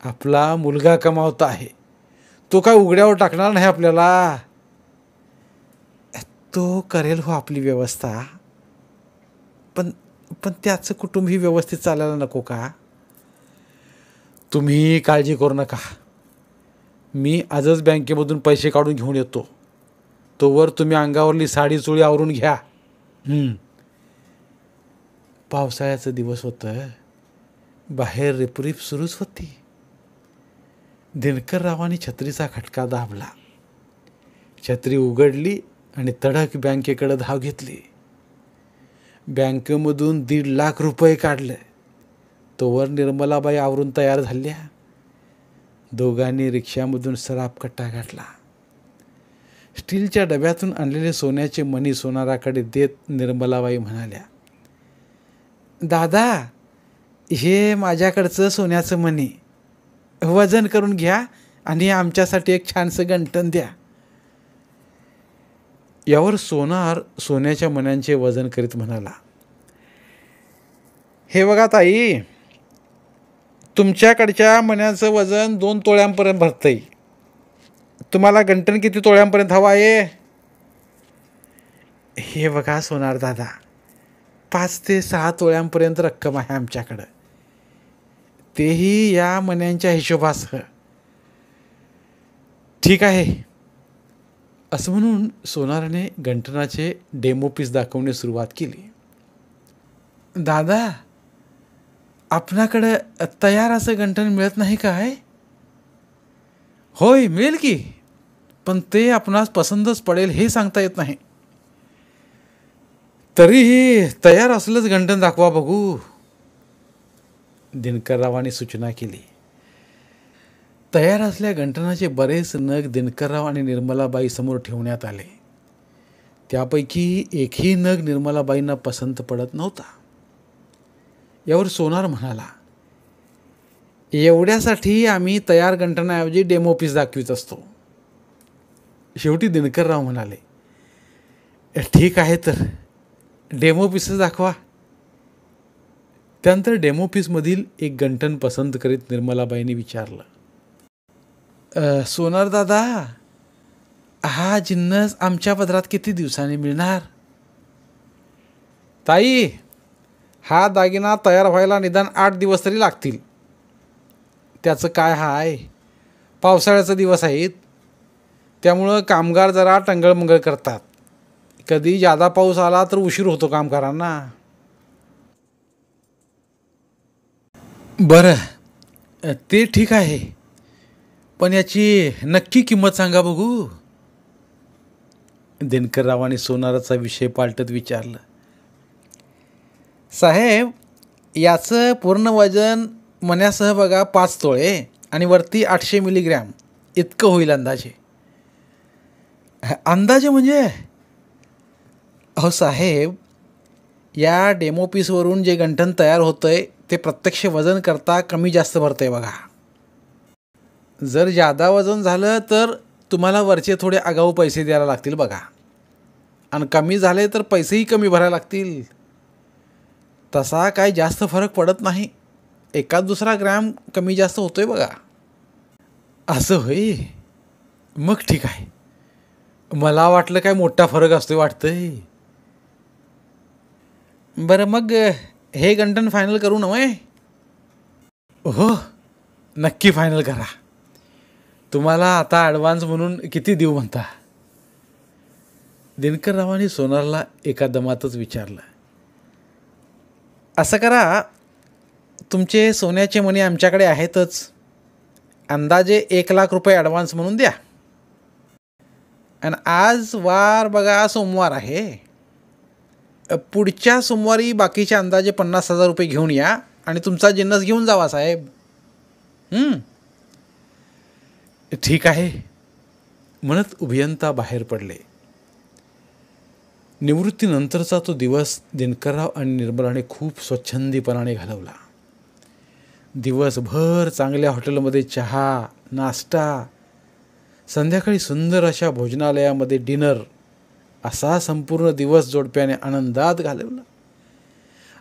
आपला मुलगा कमावता आहे, तो काय उघड्यावर टाकणार नाही आपल्याला. तो करेल हो आपली व्यवस्था. पण पण त्याचं कुटुंब ही व्यवस्थित चालायला नको का? तुम्ही काळजी करू नका. मी आजच बँकेमधून पैसे काढून घेऊन येतो. तोवर तुम्ही अंगावरली साडी चोळी आवरून घ्या. पावसाळ्याचं दिवस होतं. बाहेर रिपरिप सुरूच होती. दिनकररावांनी छत्रीचा खटका दाबला. छत्री उघडली आणि तडक बँकेकडे धाव घेतली. बँकेमधून 1.5 लाख रुपये काढले. तोवर निर्मलाबाई आवरून तयार झाल्या. दोघांनी रिक्षामधून सराफ कट्टा घातला. स्टीलच्या डब्यातून आणलेले सोन्याचे मणी सोनाराकडे देत निर्मलाबाई म्हणाल्या, दादा, हे माझ्याकडचं सोन्याचं मणी वजन करून घ्या आणि आमच्यासाठी एक छानसं गंटन द्या. यावर सोनार सोन्याच्या मण्यांचे वजन करीत म्हणाला, हे बघा ताई, तुमच्याकडच्या मण्यांचं वजन 2 तोळ्यांपर्यंत भरतंय. तुम्हाला गंटन किती तोळ्यांपर्यंत हवा आहे? हे बघा सोनार दादा, 5 ते 6 तोळ्यांपर्यंत रक्कम आहे आमच्याकडं, तेही या मण्यांच्या हिशोबासह. ठीक आहे. असं म्हणून सोनाराने गंटनाचे डेमो पीस दाखवणे सुरुवात केली. दादा, आपणाकडं तयार असं गंटन मिळत नाही काय? होय, मिळेल की, पण ते आपणास पसंतच पडेल हे सांगता येत नाही. तरीही तयार असलंच गंटन दाखवा बघू, दिनकररावांनी सूचना केली. तयार असलेल्या गंटनाचे बरेच नग दिनकरराव आणि निर्मलाबाई समोर ठेवण्यात आले. त्यापैकी एकही नग निर्मलाबाईंना पसंत पडत नव्हता. यावर सोनार म्हणाला, एवढ्यासाठी आम्ही तयार गंटनाऐवजी डेमो पीस दाखवित असतो. शेवटी दिनकरराव म्हणाले, ठीक आहे, तर डेमो पीसच दाखवा. त्यानंतर डेमो पीसमधील एक गंटन पसंत करीत निर्मलाबाईंनी विचारलं, सोनार दादा, हा जिन्नस आमच्या पदरात किती दिवसांनी मिळणार? ताई, हा दागिना तयार व्हायला निदान 8 दिवस तरी लागतील. त्याचं काय हाय, पावसाळ्याचे दिवस आहेत, त्यामुळं कामगार जरा टंगळमंगळ करतात. कधी जादा पाऊस आला तर उशीर होतो कामगारांना. बरं, ते ठीक आहे, पण याची नक्की किंमत सांगा बघू. दिनकररावाने सोनाराचा विषय पालटत विचारलं. साहेब, याचं पूर्ण वजन मण्यासह बघा 5 तोळे आणि वरती 800 मिलीग्रॅम इतकं होईल अंदाजे. अंदाजे म्हणजे? अहो साहेब, या डेमो पीसवरून जे गंठन तयार होतं आहे ते प्रत्यक्ष वजन करता कमी जास्त भरतं आहे बघा. जर जादा वजन झालं तर तुम्हाला वरचे थोडे आगाऊ पैसे द्यायला लागतील बघा, आणि कमी झाले तर पैसेही कमी भरायला लागतील. तसा काय जास्त फरक पडत नाही, एखाद दुसरा ग्रॅम कमी जास्त होतोय बघा. असं होय, मग ठीक आहे. मला वाटलं काय मोठा फरक असतोय वाटतंय. बरं, मग हे गंठन फायनल करू नव्हे? हो, नक्की फायनल करा. तुम्हाला आता ॲडव्हान्स म्हणून किती देऊ म्हणता? दिनकररावांनी सोनारला एका दमातच विचारलं. असं करा, तुमचे सोन्याचे मणी आमच्याकडे आहेतच, अंदाजे 1,00,000 रुपये ॲडव्हान्स म्हणून द्या. आणि आज वार बघा सोमवार आहे, पुढच्या सोमवारी बाकीचे अंदाजे 50,000 रुपये घेऊन या आणि तुमचा जिन्नस घेऊन जावा साहेब. ठीक आहे म्हणत उभयंता बाहेर पडले. निवृत्तीनंतरचा तो दिवस दिनकरराव आणि निर्मलाने खूप स्वच्छंदीपणाने घालवला. दिवसभर चांगल्या हॉटेलमध्ये चहा, नाश्ता, संध्याकाळी सुंदर अशा भोजनालयामध्ये डिनर, असा संपूर्ण दिवस जोडप्याने आनंदात घालवला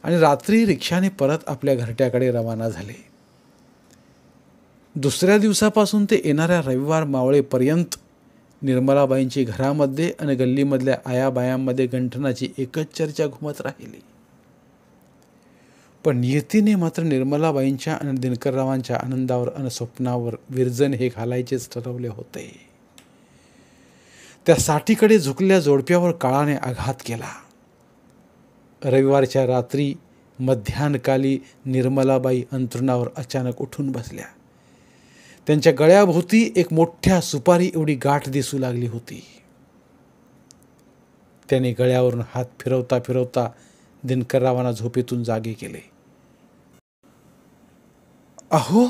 आणि रात्री रिक्षाने परत आपल्या घरट्याकडे रवाना झाले. दुसऱ्या दिवसापासून ते येणाऱ्या रविवार मावळेपर्यंत निर्मलाबाईंची घरामध्ये आणि गल्लीमधल्या आयाबायांमध्ये गंठनाची एकच चर्चा घुमत राहिली. पण नियतीने मात्र निर्मलाबाईंच्या आणि दिनकररावांच्या आनंदावर आणि स्वप्नावर विरजण हे घालायचेच ठरवले होते. त्या साठीकडे झुकलेल्या जोडप्यावर काळाने आघात केला. रविवारच्या रात्री मध्यान्हकाली निर्मलाबाई अंथरुणावर अचानक उठून बसल्या. त्यांच्या गळ्याभोवती एक मोठ्या सुपारी एवढी गाठ दिसू लागली होती. त्याने गळ्यावरून हात फिरवता फिरवता दिनकररावांना झोपेतून जागे केले. अहो,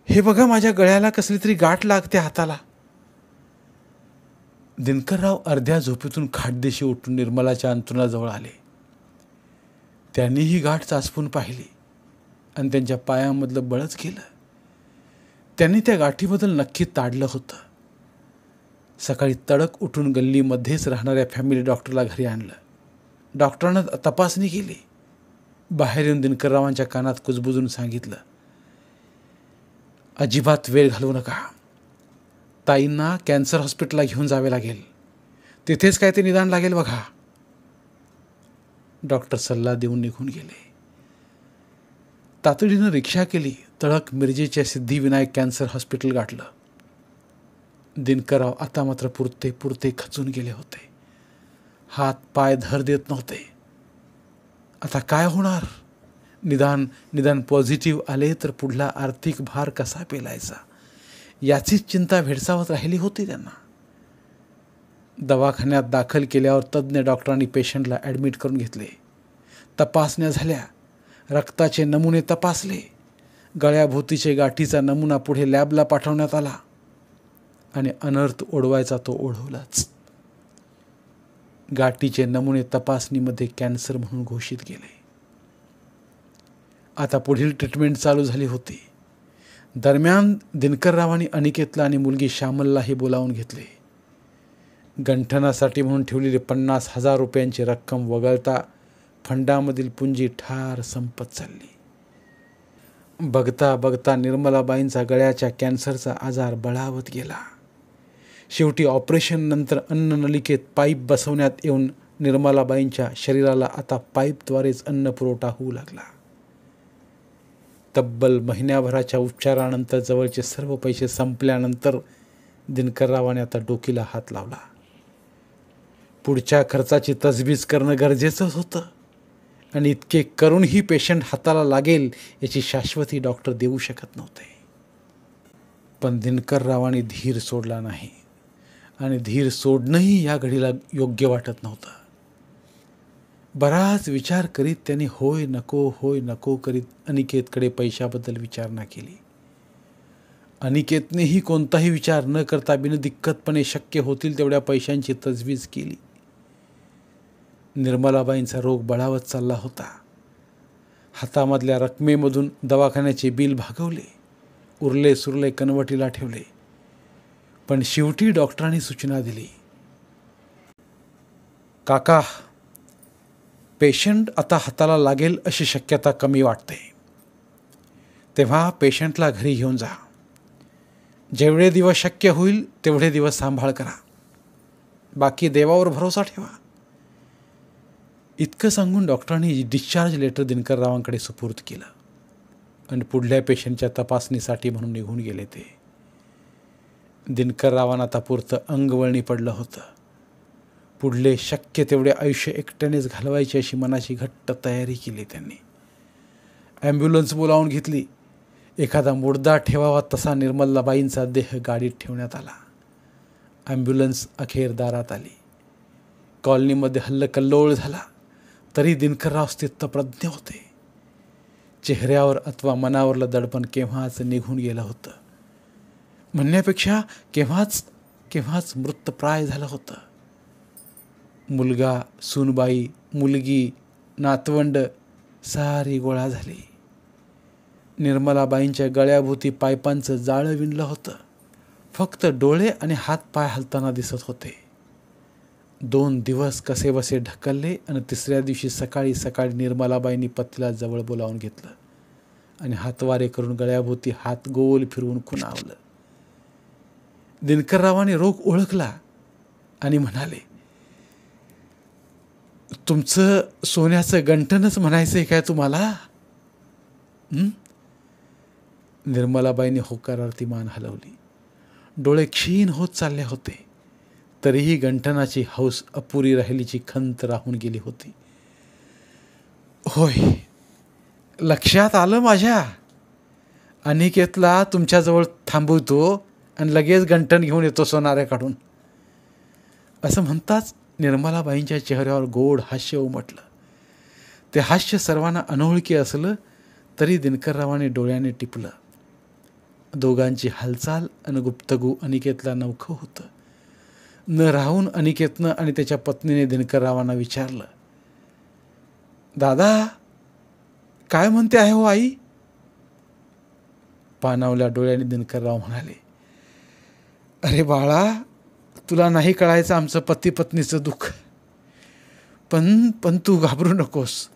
हे बघा, माझ्या गळ्याला कसली तरी गाठ लागते हाताला. दिनकरराव अर्ध्या झोपेतून खाटदेशी उठून निर्मलाच्या अंथरुणाजवळ आले. त्यांनी ही गाठ चाचपून पाहिली आणि त्यांच्या पायामधलं बळच केलं. त्यांनी त्या गाठीबद्दल नक्की ताडलं होतं. सकाळी तडक उठून गल्लीमध्येच राहणाऱ्या फॅमिली डॉक्टरला घरी आणलं. डॉक्टरांना तपासणी केली. बाहेर येऊन दिनकररावांच्या कानात कुजबुजून सांगितलं, अजिबात वेळ घालवू नका. ताईंना कॅन्सर हॉस्पिटलला घेऊन जावे लागेल, तिथेच काय ते निदान लागेल बघा. डॉक्टर सल्ला देऊन निघून गेले. तातडीनं रिक्षा केली. तळक मिरजेच्या सिद्धिविनायक कॅन्सर हॉस्पिटल गाठलं. दिनकरराव आता मात्र पुरते पुरते खचून गेले होते. हात पाय धर देत नव्हते. आता काय होणार? निदान पॉझिटिव्ह आले तर पुढला आर्थिक भार कसा पेलायचा याचीच चिंता भेडसावत राहिली होती त्यांना. दवाखान्यात दाखल केल्यावर तज्ज्ञ डॉक्टरांनी पेशंटला ॲडमिट करून घेतले. तपासण्या झाल्या. रक्ताचे नमुने तपासले. गळ्याभोवतीचे गाठीचा नमुना पुढे लॅबला पाठवण्यात आला आणि अनर्थ ओढवायचा तो ओढवलाच. गाठीचे नमुने तपासणीमध्ये कॅन्सर म्हणून घोषित केले. आता पुढील ट्रीटमेंट चालू झाली होती. दरम्यान दिनकररावांनी अनिकेतला आणि मुलगी श्यामललाही बोलावून घेतले. गंठनासाठी म्हणून ठेवलेली 50,000 रुपयांची रक्कम वगळता फंडामधील पुंजी ठार संपत चालली. बघता बघता निर्मलाबाईंचा गळ्याच्या कॅन्सरचा आजार बळावत गेला. शेवटी ऑपरेशन नंतर अन्ननलिकेत पाईप बसवण्यात येऊन निर्मलाबाईंच्या शरीराला आता पाईपद्वारेच अन्न पुरवठा होऊ लागला. तब्बल महिन्याभराच्या उपचारानंतर जवळचे सर्व पैसे संपल्यानंतर दिनकररावाने आता डोकीला हात लावला. पुढच्या खर्चाची तजवीज करणं गरजेचंच होतं आणि इतके करूनही पेशंट हाताला लागेल याची शाश्वती डॉक्टर देऊ शकत नव्हते. पण दिनकररावांनी धीर सोडला नाही आणि धीर सोडणंही या घडीला योग्य वाटत नव्हतं. बराच विचार करीत त्यांनी होय नको करीत अनिकेतकडे पैशाबद्दल विचारणा केली. अनिकेतनेही कोणताही विचार न करता बिनदिक्कतपणे शक्य होतील तेवढ्या पैशांची तजवीज केली. निर्मलाबाईंचा रोग बळावत चालला होता. हातामधल्या रकमेमधून दवाखान्याचे बिल भागवले, उरले सुरले कनवटीला ठेवले. पण शेवटी डॉक्टरांनी सूचना दिली, काका, पेशंट आता हाताला लागेल अशी शक्यता कमी वाटते. तेव्हा पेशंटला घरी घेऊन जा. जेवढे दिवस शक्य होईल तेवढे दिवस सांभाळ करा. बाकी देवावर भरोसा ठेवा. इतकं सांगून डॉक्टरांनी डिस्चार्ज लेटर दिनकररावांकडे सुपूर्द केलं आणि पुढल्या पेशंटच्या तपासणीसाठी म्हणून निघून गेले ते. दिनकररावांना आता पुरतं अंगवळणी पडलं होतं. पुढले शक्य तेवढे आयुष्य एकट्यानेच घालवायची अशी मनाची घट्ट तयारी केली त्यांनी. ॲम्ब्युलन्स बोलावून घेतली. एखादा मुर्दा ठेवावा तसा निर्मलाबाईंचा देह गाडीत ठेवण्यात आला. ॲम्ब्युलन्स अखेर दारात आली. कॉलनीमध्ये हल्लकल्लोळ झाला. तरी दिनकरराव स्थितप्रज्ञ होते. चेहऱ्यावर अथवा मनावरलं दडपण केव्हाच निघून गेलं होतं. म्हणण्यापेक्षा केव्हाच मृतप्राय झालं होतं. मुलगा, सूनबाई, मुलगी, नातवंड सारी गोळा झाली. निर्मलाबाईंच्या गळ्याभोवती पायपांचं जाळं विणलं होतं. फक्त डोळे आणि हातपाय हलताना दिसत होते. 2 दिवस कसेबसे ढकलले आणि तिसऱ्या दिवशी सकाळी निर्मलाबाईंनी पतीला जवळ बोलावून घेतलं आणि हातवारे करून गळ्याभोवती हात गोल फिरवून खुणावलं. दिनकररावांनी रोग ओळखला आणि म्हणाले, तुमचं सोन्याचं गंठनच म्हणायचंय काय तुम्हाला? निर्मलाबाईंनी होकारार्थी मान हलवली. डोळे क्षीण होत चालले होते. तरीही गंठनाची हौस अपुरी राहिलीची खंत राहून गेली होती. होय, लक्षात आलं माझ्या. अनिकेतला तुमच्याजवळ थांबवतो आणि लगेच गंठन घेऊन येतो सोनाऱ्या काढून. असं म्हणताच निर्मलाबाईंच्या चेहऱ्यावर गोड हास्य उमटलं. ते हास्य सर्वांना अनोळखी असलं तरी दिनकररावांनी डोळ्याने टिपलं. दोघांची हालचाल आणि गुप्तगू अनिकेतला नवखं होतं. न राहून अनिकेतनं आणि त्याच्या पत्नीने दिनकररावांना विचारलं, दादा, काय म्हणते आहे हो आई? पाणावल्या डोळ्याने दिनकरराव म्हणाले, अरे बाळा, तुला नाही कळायचं आमचं पती पत्नीचं दुःख. पण तू घाबरू नकोस.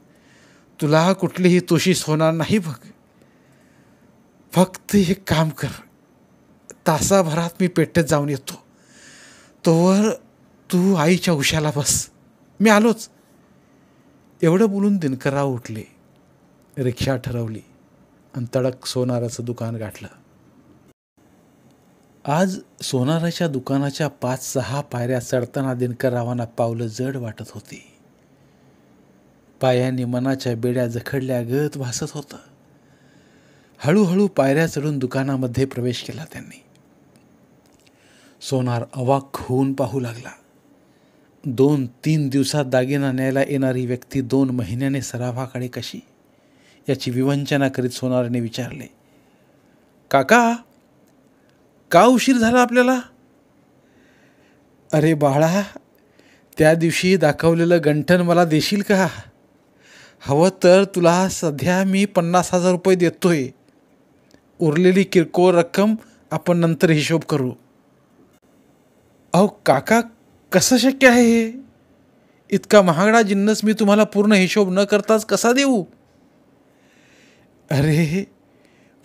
तुला कुठलीही तोशीस होणार नाही बघ. फक्त एक काम कर, तासाभरात मी पेठेत जाऊन येतो. तोवर तू आईच्या उशाला बस, मी आलोच. एवढं बोलून दिनकरराव उठले. रिक्षा ठरवली आणि तडक सोनाराचं दुकान गाठलं. आज सोनाराच्या दुकानाच्या 5-6 पायऱ्या चढताना दिनकररावांना पावलं जड वाटत होती. पायांनी मनाच्या बेड्या जखडल्यागत भासत होतं. हळूहळू पायऱ्या चढून दुकानामध्ये प्रवेश केला त्यांनी. सोनार अवाक होऊन पाहू लागला. 2-3 दिवसात दागिना न्यायला येणारी व्यक्ती 2 महिन्याने सराफाकडे कशी, याची विवंचना करीत सोनाराने विचारले, काका, का उशीर झाला आपल्याला? अरे बाळा, त्या दिवशी दाखवलेलं गंठन मला देशील का? हवं तर तुला सध्या मी 50,000 रुपये देतोय. उरलेली किरकोळ रक्कम आपण नंतर हिशोब करू. अहो काका, कसं शक्य आहे हे? इतका महागडा जिन्नस मी तुम्हाला पूर्ण हिशोब न करताच कसा देऊ? अरे,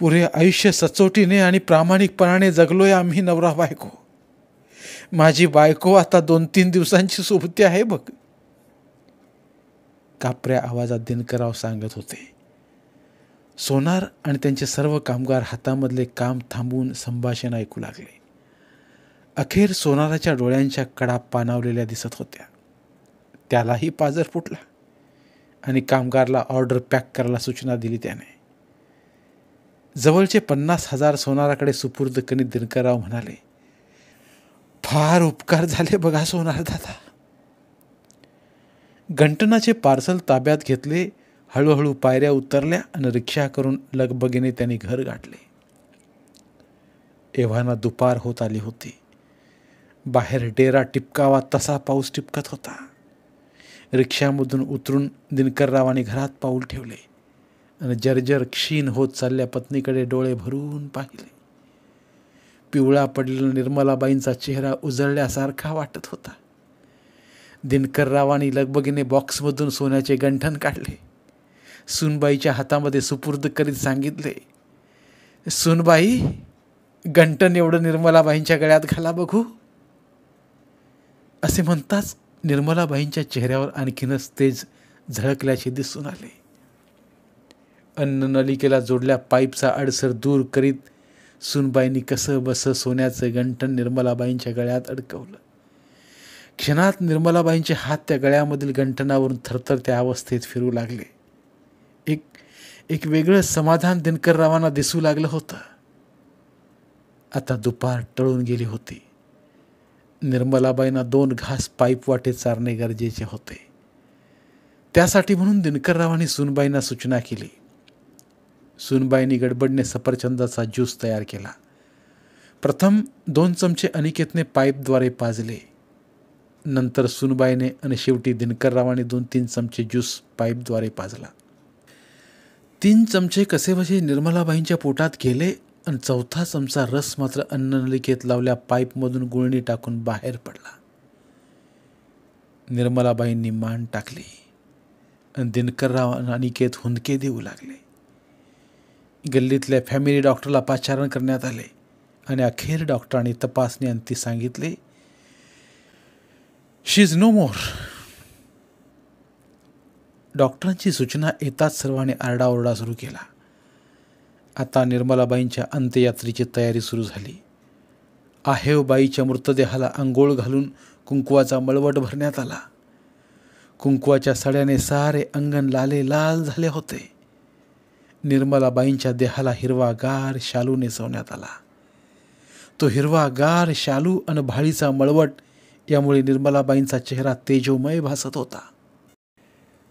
पुरे आयुष्य सचोटीने आणि प्रामाणिकपणाने जगलोय आम्ही नवरा बायको. माझी बायको आता 2-3 दिवसांची सोबती आहे बघ. कापऱ्या आवाजात दिनकरराव सांगत होते. सोनार आणि त्यांचे सर्व कामगार हातामधले काम थांबवून संभाषण ऐकू लागले. अखेर सोनाराच्या डोळ्यांच्या कडा पाणावलेल्या दिसत होत्या. त्यालाही पाजर फुटला आणि कामगारला ऑर्डर पॅक करायला सूचना दिली त्याने. जवळचे 50,000 सोनाराकडे सुपूर्द करीत दिनकरराव म्हणाले, फार उपकार झाले बघा सोनार दादा. गंटनाचे पार्सल ताब्यात घेतले. हळूहळू पायऱ्या उतरल्या आणि रिक्षा करून लगबगीने त्यांनी घर गाठले. एव्हाना दुपार होत आली होती. बाहेर डेरा टिपकावा तसा पाऊस टिपकत होता. रिक्षामधून उतरून दिनकररावांनी घरात पाऊल ठेवले आणि जर्जर क्षीण होत चालल्या पत्नीकडे डोळे भरून पाहिले. पिवळा पडलेला निर्मलाबाईंचा चेहरा उजळल्यासारखा वाटत होता. दिनकररावांनी लगबगीने बॉक्समधून सोन्याचे गंठण काढले. सूनबाईच्या हातामध्ये सुपूर्द करीत सांगितले, सूनबाई, गंठण एवढं निर्मलाबाईंच्या गळ्यात घाला बघू. असे म्हणताच निर्मलाबाईंच्या चेहऱ्यावर आणखीनच तेज झळकल्याचे दिसून आले. अन्ननलिकेला जोडल्या पाईपचा अडसर दूर करीत सूनबाईंनी कसं बसं सोन्याचं गंठण निर्मलाबाईंच्या गळ्यात अडकवलं. क्षणात निर्मलाबाईंचे हात त्या गळ्यामधील गंठणावरून थरथरत्या अवस्थेत फिरू लागले. एक वेगळं समाधान दिनकररावांना दिसू लागलं होतं. आता दुपार टळून गेली होती. निर्मलाबाईंना 2 घास पाईप वाटे चारणे गरजेचे होते. त्यासाठी म्हणून दिनकररावांनी सूनबाईंना सूचना केली. सूनबाईंनी गडबडने सफरचंदाचा ज्यूस तयार केला. प्रथम 2 चमचे अनिकेतने पाईपद्वारे पाजले. नंतर सूनबाईने आणि शेवटी दिनकररावांनी 2-3 चमचे ज्यूस पाईपद्वारे पाजला. 3 चमचे कसेबसे निर्मलाबाईंच्या पोटात गेले आणि 4था चमचा रस मात्र अन्ननलिकेत लावल्या पाईपमधून गुळणी टाकून बाहेर पडला. निर्मलाबाईंनी मान टाकली आणि दिनकरराव आणि अनिकेत हुंदके देऊ लागले. गल्लीतल्या फॅमिली डॉक्टरला पाचारण करण्यात आले आणि अखेर डॉक्टरांनी तपासणी अंती सांगितले, शी इज नो मोर. डॉक्टरांची सूचना येताच सर्वांनी आरडाओरडा सुरू केला. आता निर्मलाबाईंच्या अंत्ययात्रेची तयारी सुरू झाली. आहेवबाईच्या मृतदेहाला अंघोळ घालून कुंकवाचा मळवट भरण्यात आला. कुंकवाच्या सड्याने सारे अंगण लाल झाले होते. निर्मलाबाईंच्या देहाला हिरवागार शालू नेसवण्यात आला. तो हिरवागार शालू आणि भाळीचा मळवट यामुळे निर्मलाबाईंचा चेहरा तेजोमय भासत होता.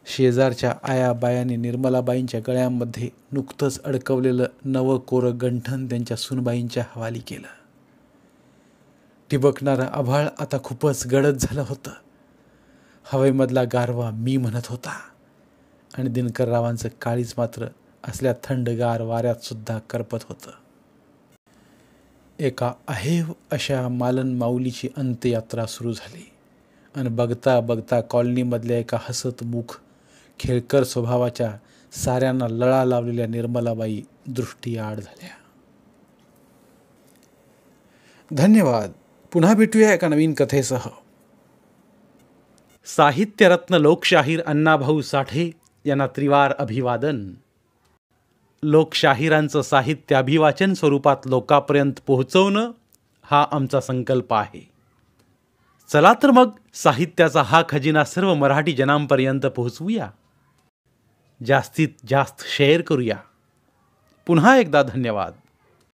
शेजारच्या आयाबायांनी निर्मलाबाईंच्या गळ्यामध्ये नुकतंच अडकवलेलं नवं कोरं गंठण त्यांच्या सूनबाईंच्या हवाली केलं. ठिबकणारं आभाळ आता खूपच गडद झालं होतं. हवेमधला गारवा मी म्हणत होता आणि दिनकररावांचं काळीज मात्र असल्या थंडगार वाऱ्यात सुद्धा करपत होतं. एका अहेव अशा मालन माऊलीची अंत्ययात्रा सुरू झाली आणि बघता बघता कॉलनीमधल्या एका हसतमुख खेळकर स्वभावाच्या साऱ्यांना लळा लावलेल्या निर्मलाबाई दृष्टीआड झाल्या. धन्यवाद. पुन्हा भेटूया एका नवीन कथेसह. साहित्यरत्न लोकशाहीर अण्णाभाऊ साठे यांना त्रिवार अभिवादन. लोकशाहिरांचं साहित्य अभिवाचन स्वरूपात लोकांपर्यंत पोहोचवणं हा आमचा संकल्प आहे. चला तर मग साहित्याचा हा खजिना सर्व मराठी जनांपर्यंत पोहोचवूया. जास्तीत जास्त शेअर करूया. पुन्हा एकदा धन्यवाद.